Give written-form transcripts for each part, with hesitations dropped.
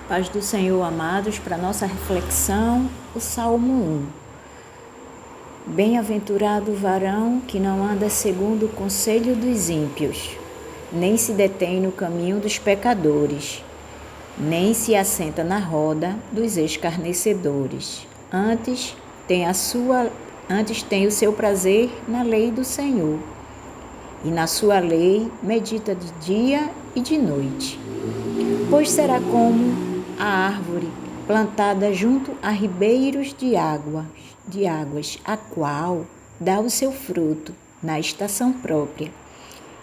Paz do Senhor, amados, para nossa reflexão, o Salmo 1. Bem-aventurado o varão que não anda segundo o conselho dos ímpios, nem se detém no caminho dos pecadores, nem se assenta na roda dos escarnecedores. Antes tem o seu prazer na lei do Senhor, e na sua lei medita de dia e de noite. Pois será como a árvore plantada junto a ribeiros de águas, a qual dá o seu fruto na estação própria,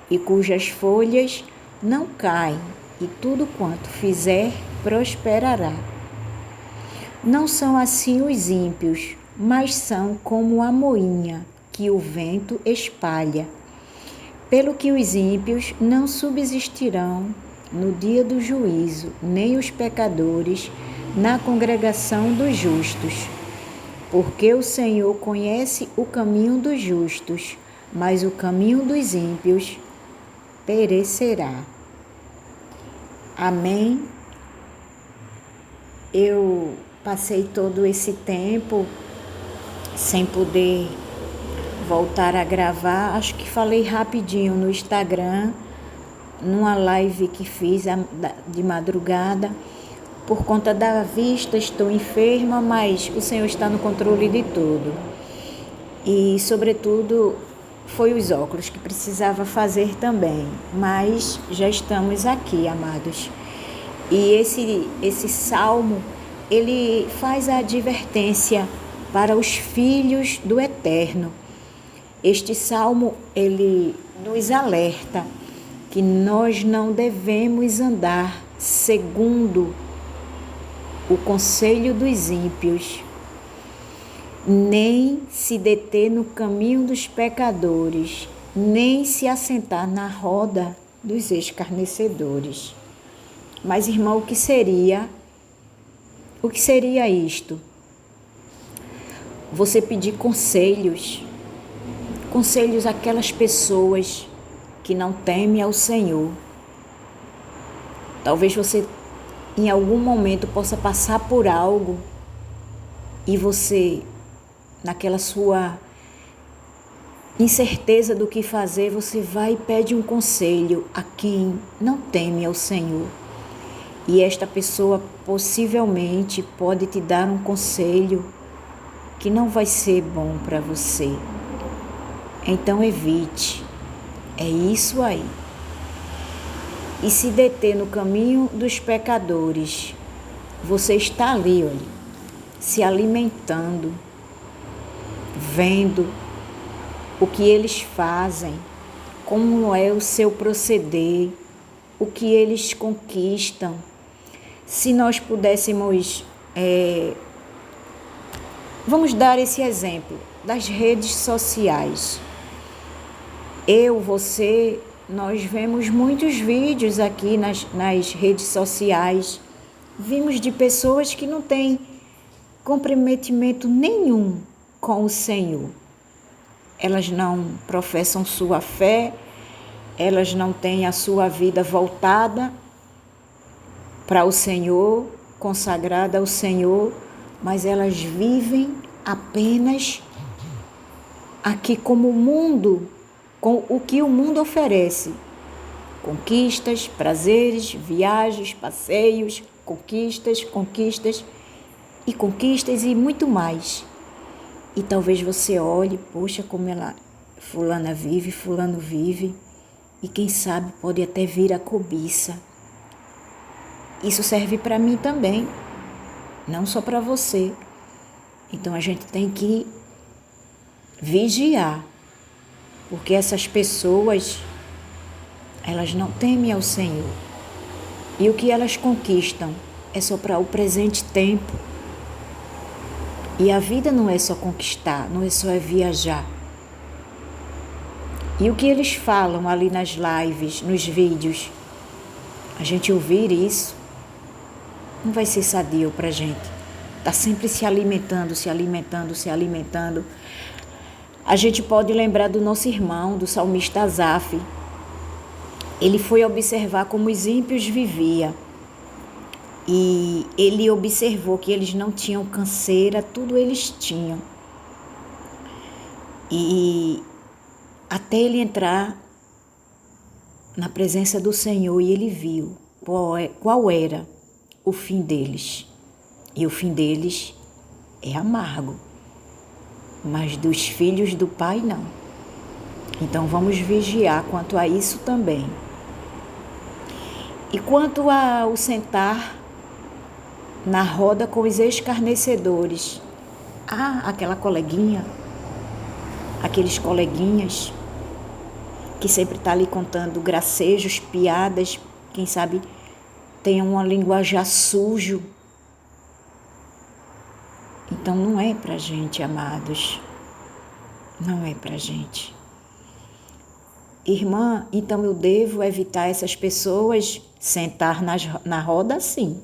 e cujas folhas não caem, e tudo quanto fizer prosperará. Não são assim os ímpios, mas são como a moinha que o vento espalha. Pelo que os ímpios não subsistirão no dia do juízo, nem os pecadores na congregação dos justos. Porque o Senhor conhece o caminho dos justos, mas o caminho dos ímpios perecerá. Amém? Eu passei todo esse tempo sem poder voltar a gravar. Acho que falei rapidinho no Instagram, numa live que fiz de madrugada. Por conta da vista, estou enferma, mas o Senhor está no controle de tudo. E, sobretudo, foi os óculos que precisava fazer também. Mas já estamos aqui, amados. E esse salmo, ele faz a advertência para os filhos do Eterno. Este salmo, ele nos alerta que nós não devemos andar segundo o conselho dos ímpios, nem se deter no caminho dos pecadores, nem se assentar na roda dos escarnecedores. Mas, irmão, o que seria isto? Você pedir conselhos àquelas pessoas que não temem ao Senhor. Talvez você em algum momento possa passar por algo e você, naquela sua incerteza do que fazer, você vai e pede um conselho a quem não teme ao Senhor. E esta pessoa possivelmente pode te dar um conselho que não vai ser bom para você. Então evite. É isso aí. E se deter no caminho dos pecadores, você está ali, olha, se alimentando, vendo o que eles fazem, como é o seu proceder, o que eles conquistam. Se nós pudéssemos, vamos dar esse exemplo das redes sociais. Você, nós vemos muitos vídeos aqui nas redes sociais. Vimos de pessoas que não têm comprometimento nenhum com o Senhor. Elas não professam sua fé, elas não têm a sua vida voltada para o Senhor, consagrada ao Senhor, mas elas vivem apenas aqui como o mundo, com o que o mundo oferece. Conquistas, prazeres, viagens, passeios, conquistas e muito mais. E talvez você olhe, poxa, como fulano vive, e quem sabe pode até vir a cobiça. Isso serve para mim também, não só para você. Então a gente tem que vigiar, porque essas pessoas, elas não temem ao Senhor. E o que elas conquistam é só para o presente tempo. E a vida não é só conquistar, não é só viajar. E o que eles falam ali nas lives, nos vídeos, a gente ouvir isso, não vai ser sadio para a gente. Está sempre se alimentando. A gente pode lembrar do nosso irmão, do salmista Asaf. Ele foi observar como os ímpios viviam. E ele observou que eles não tinham canseira, tudo eles tinham. E até ele entrar na presença do Senhor, e ele viu qual era o fim deles. E o fim deles é amargo, mas dos filhos do Pai não. Então vamos vigiar quanto a isso também. E quanto ao sentar na roda com os escarnecedores, aquela coleguinha, aqueles coleguinhas que sempre está ali contando gracejos, piadas, quem sabe tenha uma linguajar sujo. Então não é pra gente, amados, não é pra gente. Irmã, então eu devo evitar essas pessoas, sentar na roda, sim.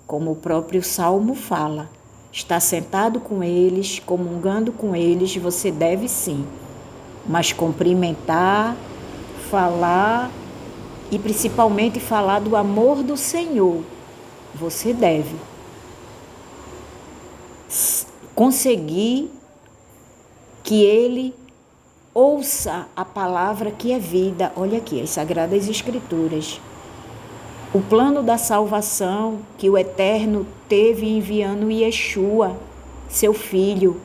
Como o próprio Salmo fala, estar sentado com eles, comungando com eles, você deve sim. Mas cumprimentar, falar e principalmente falar do amor do Senhor, você deve conseguir que ele ouça a palavra que é vida. Olha aqui, as Sagradas Escrituras. O plano da salvação que o Eterno teve enviando Yeshua, seu Filho.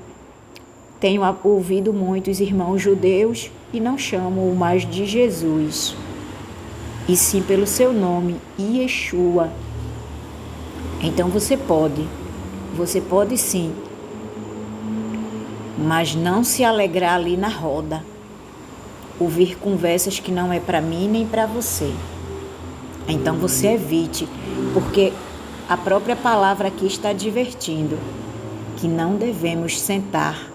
Tenho ouvido muitos irmãos judeus e não chamam-o mais de Jesus, e sim pelo seu nome, Yeshua. Então você pode sim, mas não se alegrar ali na roda, ouvir conversas que não é para mim nem para você. Então você evite, porque a própria palavra aqui está advertindo que não devemos sentar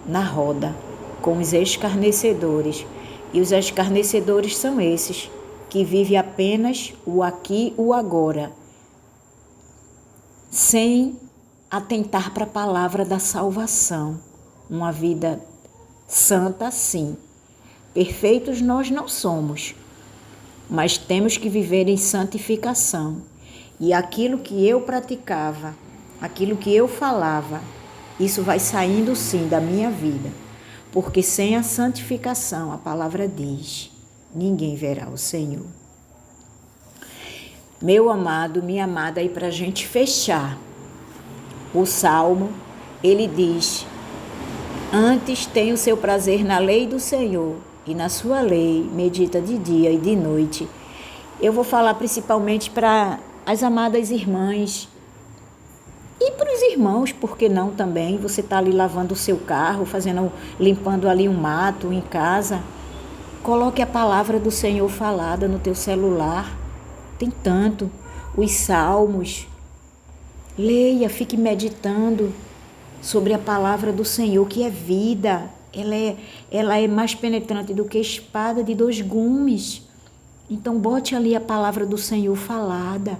na roda com os escarnecedores. E os escarnecedores são esses que vivem apenas o aqui, o agora, sem atentar para a palavra da salvação. Uma vida santa, sim. Perfeitos nós não somos, mas temos que viver em santificação. E aquilo que eu praticava, aquilo que eu falava, isso vai saindo sim da minha vida. Porque sem a santificação, a palavra diz, ninguém verá o Senhor. Meu amado, minha amada, aí para a gente fechar o Salmo, ele diz: antes tem o seu prazer na lei do Senhor, e na sua lei medita de dia e de noite. Eu vou falar principalmente para as amadas irmãs e para os irmãos, por que não também? Você está ali lavando o seu carro, limpando ali um mato em casa. Coloque a palavra do Senhor falada no teu celular. Tem tanto. Os salmos. Leia, fique meditando sobre a palavra do Senhor, que é vida. Ela é mais penetrante do que espada de 2 gumes. Então, bote ali a palavra do Senhor falada,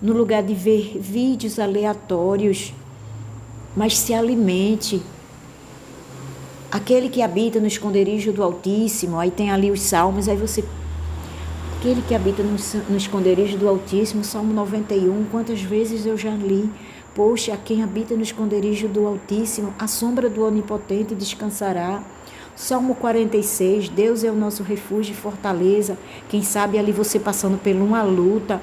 no lugar de ver vídeos aleatórios, mas se alimente. Aquele que habita no esconderijo do Altíssimo, aí tem ali os salmos, aí você... Aquele que habita no esconderijo do Altíssimo, Salmo 91, quantas vezes eu já li. Poxa, quem habita no esconderijo do Altíssimo, a sombra do Onipotente descansará. Salmo 46, Deus é o nosso refúgio e fortaleza. Quem sabe ali você passando por uma luta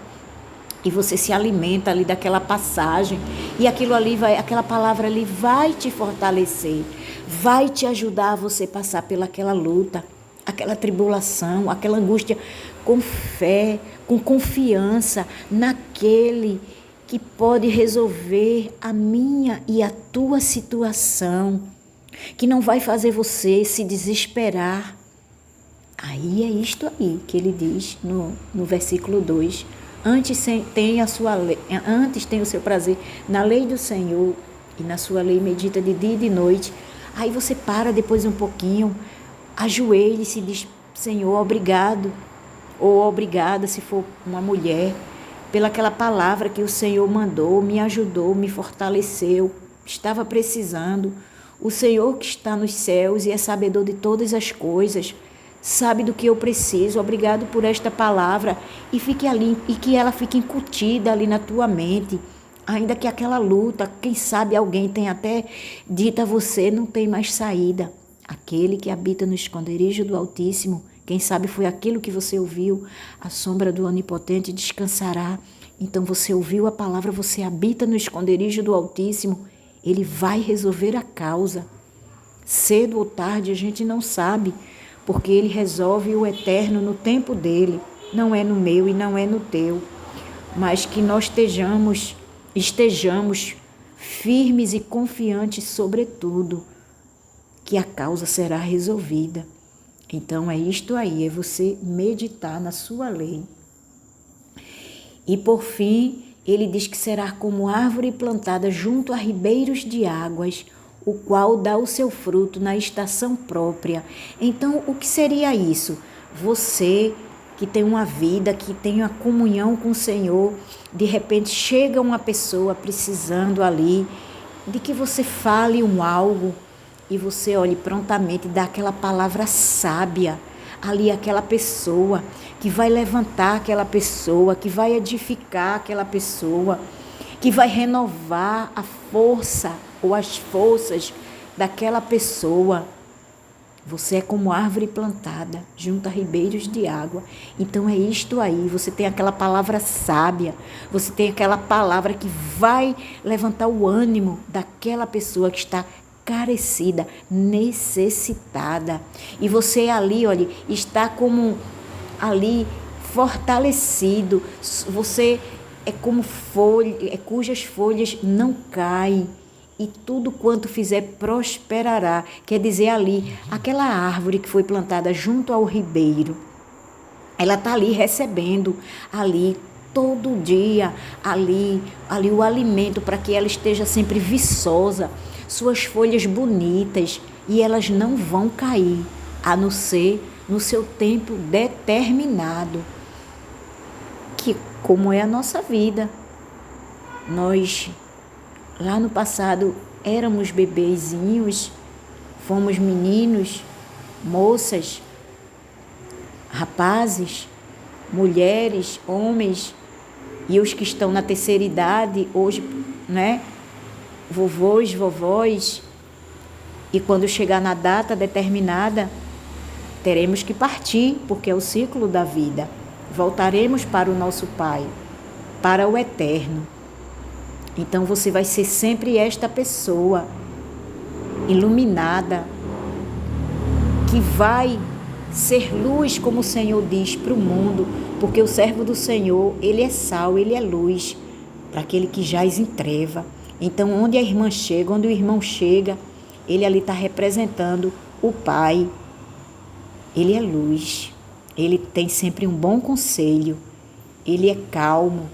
e você se alimenta ali daquela passagem e aquela palavra ali vai te fortalecer, vai te ajudar a você passar pelaquela luta, aquela tribulação, aquela angústia, com fé, com confiança naquele que pode resolver a minha e a tua situação, que não vai fazer você se desesperar. Aí é isto aí que ele diz no versículo 2. Antes tem o seu prazer na lei do Senhor, e na sua lei medita de dia e de noite. Aí você para depois um pouquinho, ajoelhe e se diz: Senhor, obrigado, ou obrigada, se for uma mulher, pelaquela palavra que o Senhor mandou, me ajudou, me fortaleceu, estava precisando. O Senhor que está nos céus e é sabedor de todas as coisas, sabe do que eu preciso, obrigado por esta palavra, e fique ali, e que ela fique incutida ali na tua mente, ainda que aquela luta, quem sabe alguém tenha até dito a você, não tem mais saída. Aquele que habita no esconderijo do Altíssimo, quem sabe foi aquilo que você ouviu, a sombra do Onipotente descansará. Então você ouviu a palavra, você habita no esconderijo do Altíssimo, ele vai resolver a causa. Cedo ou tarde a gente não sabe, porque ele resolve o eterno no tempo dele, não é no meu e não é no teu, mas que nós estejamos firmes e confiantes sobretudo, que a causa será resolvida. Então é isto aí, é você meditar na sua lei. E por fim, ele diz que será como árvore plantada junto a ribeiros de águas, o qual dá o seu fruto na estação própria. Então, o que seria isso? Você que tem uma vida, que tem uma comunhão com o Senhor, de repente chega uma pessoa precisando ali, de que você fale algo, e você olhe prontamente, dá aquela palavra sábia, ali aquela pessoa, que vai levantar aquela pessoa, que vai edificar aquela pessoa, que vai renovar a força ou as forças daquela pessoa. Você é como árvore plantada junto a ribeiros de água. Então é isto aí, você tem aquela palavra sábia, você tem aquela palavra que vai levantar o ânimo daquela pessoa que está carecida, necessitada. E você ali, olha, está como ali fortalecido. Você é como folha, cujas folhas não caem, e tudo quanto fizer prosperará. Quer dizer, ali, aquela árvore que foi plantada junto ao ribeiro, ela está ali recebendo ali todo dia, ali o alimento para que ela esteja sempre viçosa, suas folhas bonitas, e elas não vão cair, a não ser no seu tempo determinado, que como é a nossa vida. Nós, lá no passado, éramos bebezinhos, fomos meninos, moças, rapazes, mulheres, homens, e os que estão na terceira idade, hoje, né, vovôs, vovós, e quando chegar na data determinada, teremos que partir, porque é o ciclo da vida. Voltaremos para o nosso Pai, para o eterno. Então você vai ser sempre esta pessoa iluminada, que vai ser luz, como o Senhor diz, para o mundo, porque o servo do Senhor, ele é sal, ele é luz, para aquele que jaz em treva. Então, onde a irmã chega, onde o irmão chega, ele ali está representando o Pai. Ele é luz, ele tem sempre um bom conselho, ele é calmo.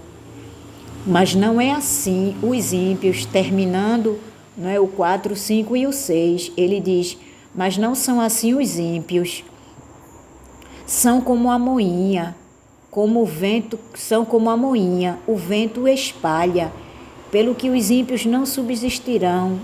Mas não é assim os ímpios, terminando, não é, o 4, o 5 e o 6, ele diz, mas não são assim os ímpios, são como a moinha, como o vento, são como a moinha, o vento espalha, pelo que os ímpios não subsistirão,